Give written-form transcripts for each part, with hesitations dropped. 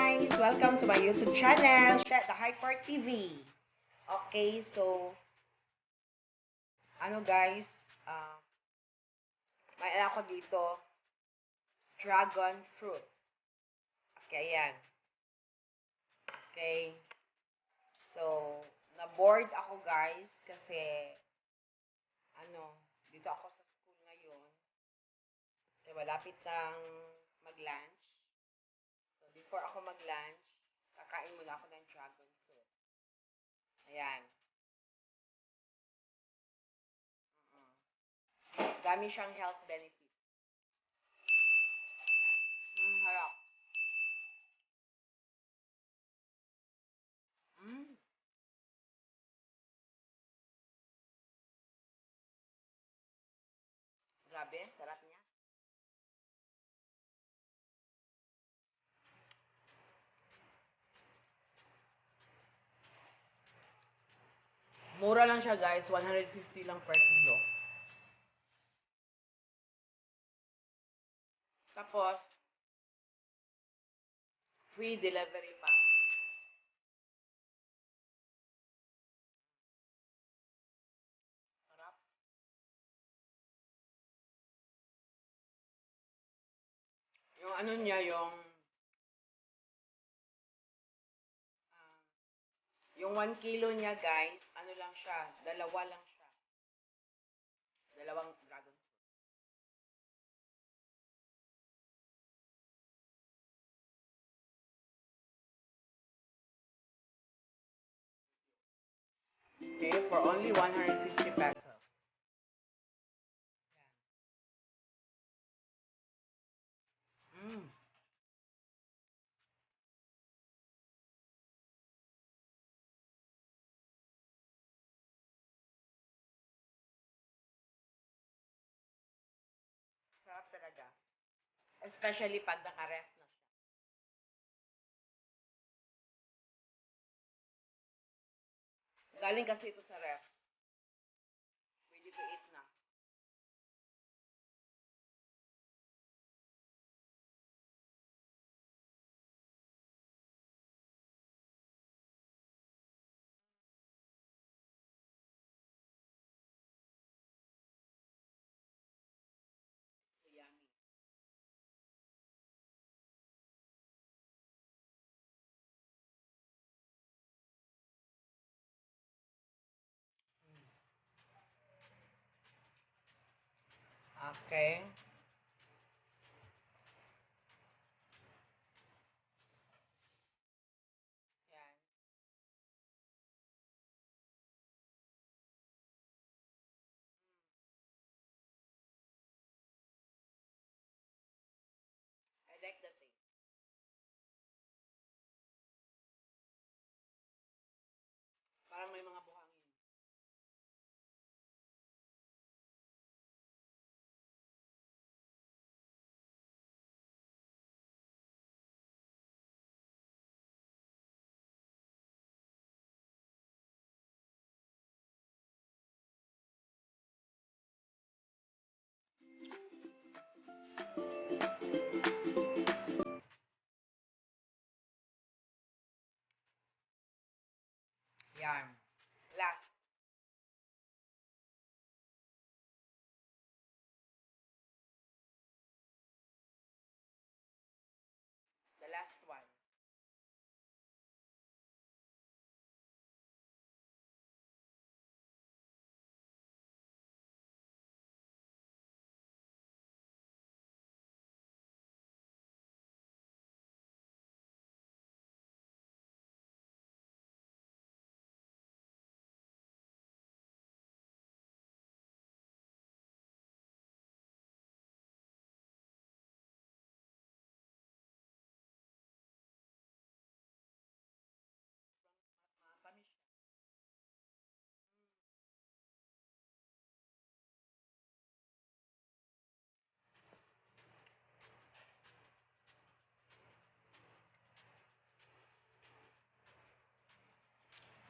guys! Welcome to my YouTube channel, the Hyper TV. Okay, so, guys, uh, may ako dito, dragon fruit. Okay, ayan. Okay, so, na-bored ako guys kasi, dito ako sa school ngayon. Okay, malapit nang mag-lunch. So, before ako mag-lunch, kakain muna ako ng dragon fruit. Ayan. Dami siyang health benefits. Harap. Mm, grabe, sarap niya. Mura lang siya guys, 150 lang per kilo. Tapos, free delivery pa. Sarap. Yung niya, ah, yung 1 kilo niya guys, lang siya, dalawa lang siya. Dalawang dragon fruit. Okay, for only 150 pesos. Mm, sarap talaga. Especially pag naka-ref na siya. Galing kasi ito sa ref. Ready to eat na. So yummy. Okay. Yan. I like the taste. Parang may mga buhangin. Yan. Last. The last one. Matamis siya.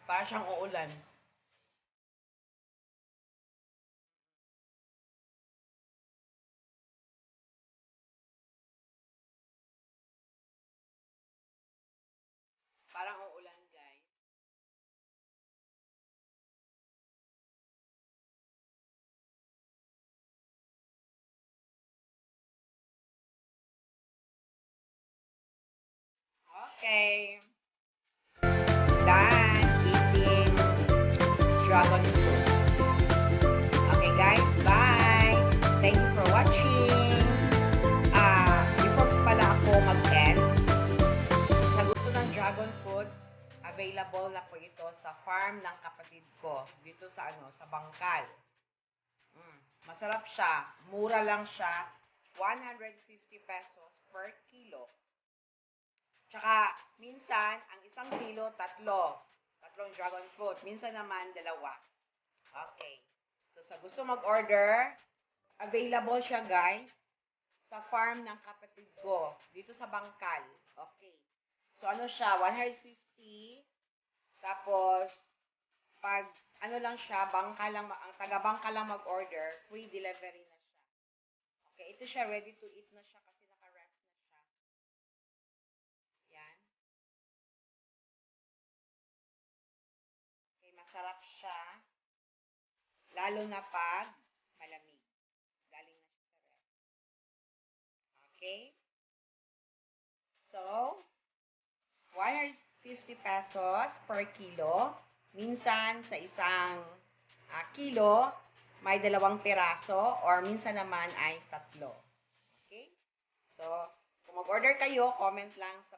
Para siyang uulan. Okay. Done eating dragon fruit. Okay guys, bye! Thank you for watching. Before pala ako mag-end, sa gusto ng dragon fruit, available na po ito sa farm ng kapatid ko. Dito sa sa Bangkal. Masarap siya. Mura lang siya. 150 pesos per kilo. Tsaka, minsan, ang isang kilo, tatlong dragon fruit. Minsan naman, dalawa. Okay. So, sa gusto mag-order, available siya, guys, sa farm ng kapatid ko. Dito sa Bangkal. Okay. So, ano siya? 150. Tapos, pag, lang siya, bangka lang, ang taga-bangka lang mag-order, free delivery na siya. Okay. Ito siya, ready to eat na siya kasi naka-wrap na siya. Yan. Okay, masarap siya. Lalo na pag malamig. Galing na siya sa ref. Okay? So, 150 pesos per kilo. Minsan, sa isang kilo, may 2 piraso or minsan naman ay 3. Okay? So, kung mag-order kayo, comment lang sa